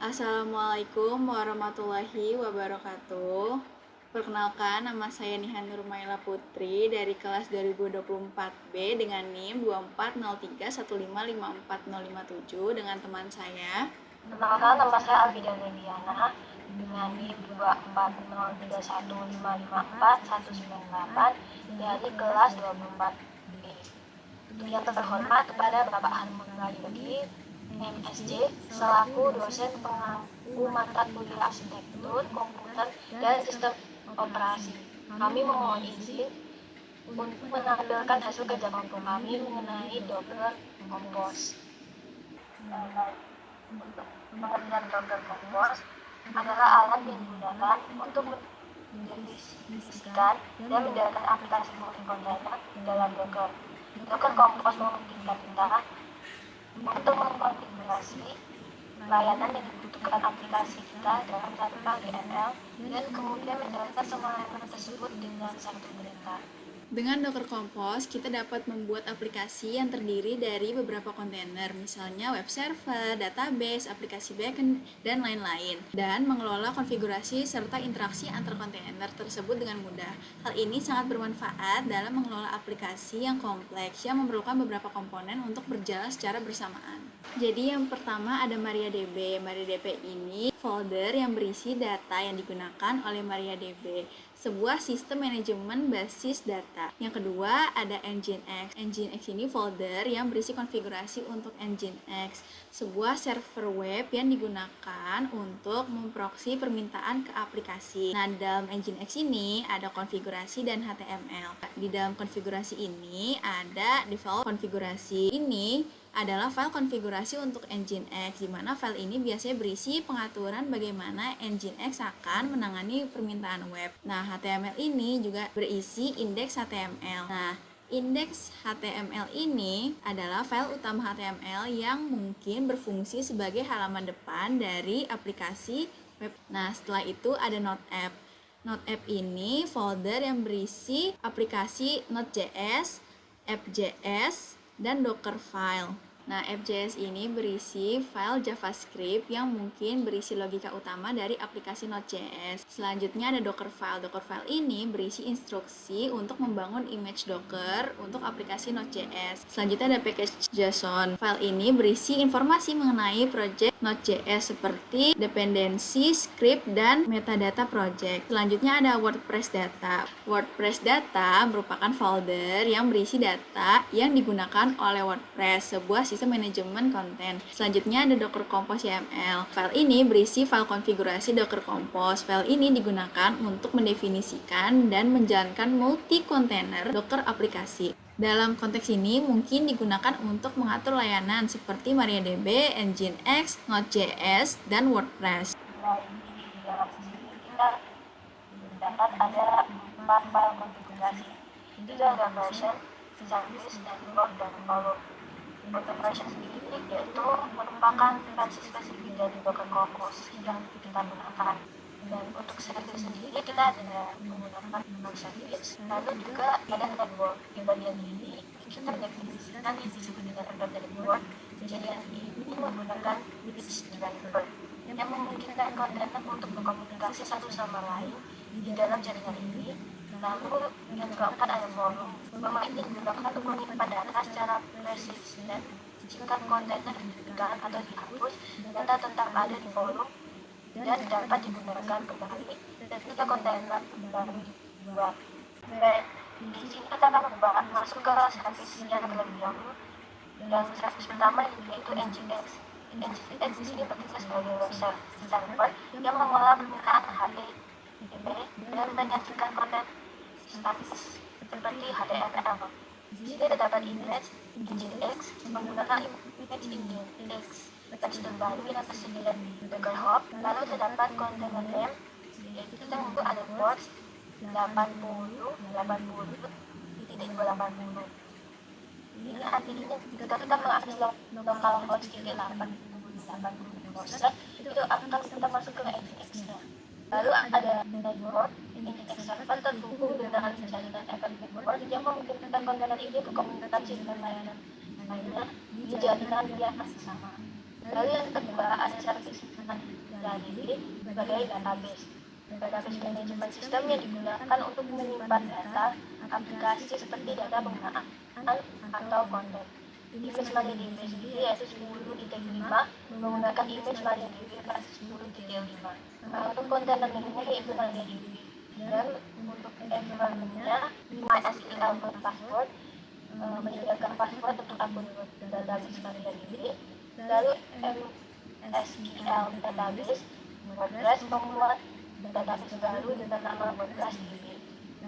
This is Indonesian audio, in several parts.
Assalamualaikum warahmatullahi wabarakatuh. Perkenalkan, nama saya Nihan Nurmaila Putri dari kelas 2024B dengan NIM 2403155457 dengan teman saya. Perkenalkan, nama saya Albida Leviana dengan NIM 2403155419 dari kelas 24B. Yang terhormat kepada Bapak Hanum Bagi, MSc, selaku dosen pengampu mata kuliah arsitektur, komputer, dan sistem operasi. Kami memohon izin untuk menampilkan hasil kerja kelompok kami mengenai Docker Compose. Untuk pengertian Docker Compose adalah alat yang digunakan untuk mendefinisikan dan menjalankan aplikasi multi-kontainer dalam Docker. Docker Compose memungkinkan kita untuk mengkonfigurasi layanan yang dibutuhkan aplikasi kita dalam satu YAML dan kemudian menjalankan semua layanan tersebut dengan satu perintah. Dengan Docker Compose, kita dapat membuat aplikasi yang terdiri dari beberapa kontainer, misalnya web server, database, aplikasi backend, dan lain-lain, dan mengelola konfigurasi serta interaksi antar kontainer tersebut dengan mudah. Hal ini sangat bermanfaat dalam mengelola aplikasi yang kompleks yang memerlukan beberapa komponen untuk berjalan secara bersamaan. Jadi yang pertama ada MariaDB. MariaDB ini folder yang berisi data yang digunakan oleh MariaDB, sebuah sistem manajemen basis data. Yang kedua ada Nginx. Nginx ini folder yang berisi konfigurasi untuk Nginx, sebuah server web yang digunakan untuk memproksi permintaan ke aplikasi. Nah, dalam Nginx ini ada konfigurasi dan HTML. Di dalam konfigurasi ini ada default konfigurasi. Ini adalah file konfigurasi untuk Nginx, di mana file ini biasanya berisi pengaturan bagaimana Nginx akan menangani permintaan web. Nah, HTML ini juga berisi indeks HTML. Nah, indeks HTML ini adalah file utama HTML yang mungkin berfungsi sebagai halaman depan dari aplikasi web. Nah, setelah itu ada Node.app. Node.app ini folder yang berisi aplikasi Node.js, app.js, dan Docker file. Nah, app.js ini berisi file JavaScript yang mungkin berisi logika utama dari aplikasi Node.js. Selanjutnya ada Docker file. Docker file ini berisi instruksi untuk membangun image Docker untuk aplikasi Node.js. Selanjutnya ada package JSON. File ini berisi informasi mengenai project Node.js seperti dependensi, script, dan metadata project. Selanjutnya ada WordPress data. WordPress data merupakan folder yang berisi data yang digunakan oleh WordPress, sebuah sistem manajemen konten. Selanjutnya ada Docker Compose YAML. File ini berisi file konfigurasi Docker Compose. File ini digunakan untuk mendefinisikan dan menjalankan multi-kontainer Docker aplikasi. Dalam konteks ini mungkin digunakan untuk mengatur layanan seperti MariaDB, Nginx, Node.js, dan WordPress. Di dalam sini kita dapat ada 4 file konfigurasi. Itu ada version, service, network, dan follow. Untuk version sendiri yaitu merupakan versi spesifik dari Docker Compose yang kita gunakan. Dan untuk service sendiri kita ada menggunakan service, lalu juga ada network. Di bagian ini kita definisikan yang disebut dengan embedded network. Jadi ini menggunakan bridge driver yang memungkinkan kontainer untuk berkomunikasi satu sama lain di dalam jaringan ini. Lalu yang keempat ada volume. Volume ini digunakan untuk menyimpan data secara persisten. Jika kontainer dihentikan atau dihapus, data tetap ada di volume dan dapat digunakan kembali ketika kontainer baru dibuat. Dan di sini kita akan masuk ke service yang terlebih dahulu. Dan service pertama yaitu Nginx. Nginx di sini bekerja sebagai web server yang mengolah permintaan HTTP dan menyajikan konten statis seperti HTML. Di sini terdapat image Nginx menggunakan image Nginx versi terbaru yang tersedia di Docker Hub. Lalu terdapat container name, yaitu kita untuk ada port 80.280. Ini artinya jika kita mengakses localhost 80.80 itu akan kita masuk ke Nginx-nya. Lalu ada network. Nginx server terhubung dengan jaringan Event Network yang memungkinkan kontainer ini berkomunikasi dengan layanan lainnya di jaringan yang sama. Lalu yang kedua ada service MariaDB sebagai database. Database management system yang digunakan untuk menyimpan data aplikasi seperti data penggunaan atau konten. Image MariaDB sendiri yaitu 10.5 menggunakan image MariaDB versi 10.5. Untuk kontainer lainnya yaitu MariaDB. Dan untuk environment-nya MySQL password menyediakan password untuk akun database MariaDB. Lalu MySQL database WordPress membuat database baru dengan nama WordPress DB.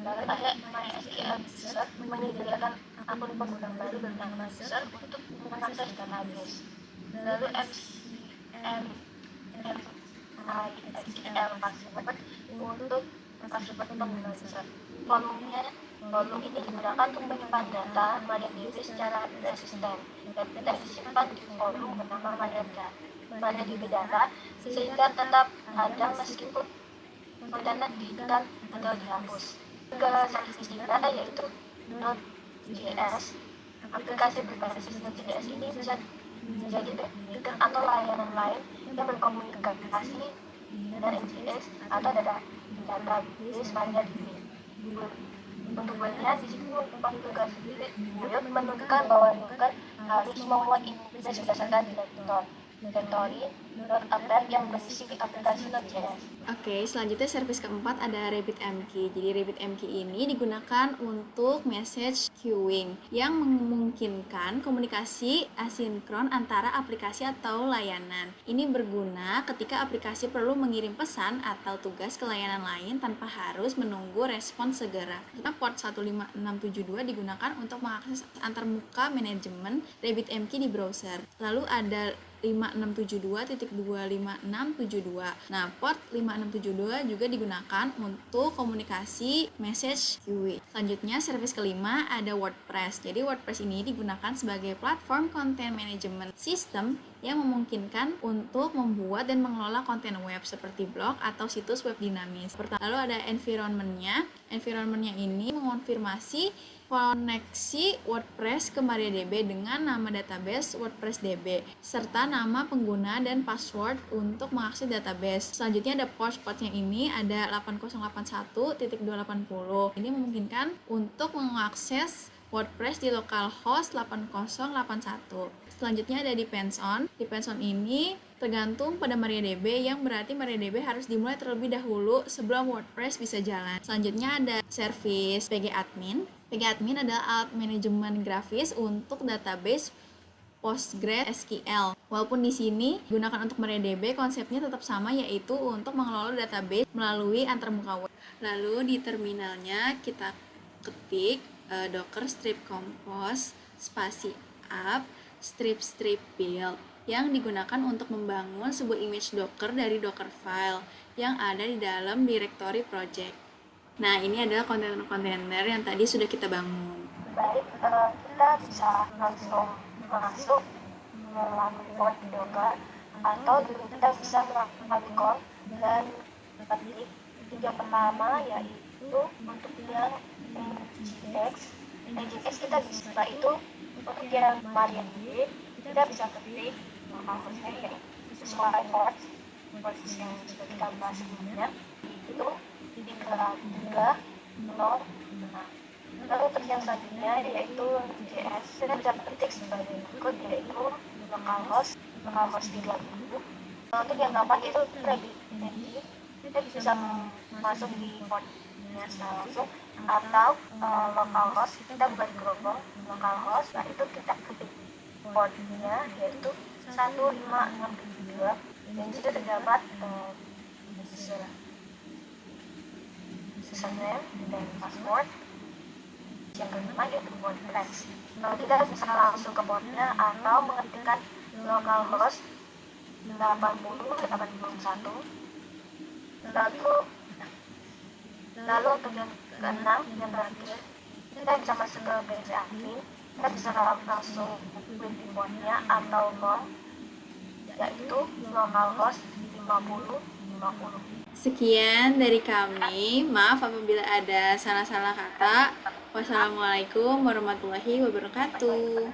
Lalu ada MySQL user menyediakan akun pengguna baru bernama user untuk mengakses database. Lalu MySQL password untuk password pengguna user. Volume ini digunakan untuk menyimpan data MariaDB secara persisten dan tidak disimpan di volume bernama MariaDB data sehingga tetap ada meskipun kontainer dihilangkan atau dihapus. Ke servisnya yaitu Node.js. Aplikasi berbasis Node.js ini bisa menjadi backend atau layanan lain yang berkomunikasi dengan NGX atau database MariaDB. Bentuknya di sini tugas build menentukan bahwa Docker harus membuat image berdasarkan direktori Node.app yang berisi aplikasi Node.js. Oke, selanjutnya service keempat ada RabbitMQ. Jadi RabbitMQ ini digunakan untuk message queuing yang memungkinkan komunikasi asinkron antara aplikasi atau layanan. Ini berguna ketika aplikasi perlu mengirim pesan atau tugas ke layanan lain tanpa harus menunggu respons segera. Karena port 15672 digunakan untuk mengakses antarmuka manajemen RabbitMQ di browser. Lalu ada 5672.25672. Nah, port 5672 juga digunakan untuk komunikasi message queuing. Selanjutnya, service kelima ada WordPress. Jadi, WordPress ini digunakan sebagai platform content management system yang memungkinkan untuk membuat dan mengelola konten web seperti blog atau situs web dinamis. Lalu ada environment-nya. Environment-nya ini mengonfirmasi koneksi WordPress ke MariaDB dengan nama database WordPress DB serta nama pengguna dan password untuk mengakses database. Selanjutnya ada portnya ini ada 8081.280. Ini memungkinkan untuk mengakses WordPress di localhost 8081. Selanjutnya ada depends on. Depends on ini tergantung pada MariaDB yang berarti MariaDB harus dimulai terlebih dahulu sebelum WordPress bisa jalan. Selanjutnya ada service PGAdmin. PGAdmin adalah alat manajemen grafis untuk database PostgreSQL. Walaupun di sini digunakan untuk MariaDB, konsepnya tetap sama yaitu untuk mengelola database melalui antarmuka web. Lalu di terminalnya kita ketik docker strip compose spasi up strip build yang digunakan untuk membangun sebuah image Docker dari Docker file yang ada di dalam directory project. Nah, ini adalah kontainer-kontainer yang tadi sudah kita bangun. Baik, kita bisa langsung masuk melalui port di Docker atau kita bisa melalui call dan ketik yang pertama yaitu untuk yang NGX kita bisa itu untuk yang MariaDB kita bisa ketik maksudnya yaitu sesuai port yang sudah kita bahas sebelumnya itu 3.0.6. Lalu untuk yang selanjutnya yaitu JS kita bisa ketik sebagai berikut yaitu localhost 3000. Untuk yang keempat itu RabbitMQ kita bisa masuk di portnya langsung atau localhost kita buat gerobak localhost, nah itu kita ketik portnya yaitu 15672 dan itu terdapat username dan password. Yang kelima yaitu WordPress. Nah, kita bisa langsung ke portnya atau mengetikkan localhost 8081. Lalu untuk yang keenam yang terakhir kita bisa masuk ke PC admin. Kita bisa langsung klik di portnya atau nom yaitu localhost 5050. Sekian dari kami. Maaf apabila ada salah-salah kata. Wassalamualaikum warahmatullahi wabarakatuh.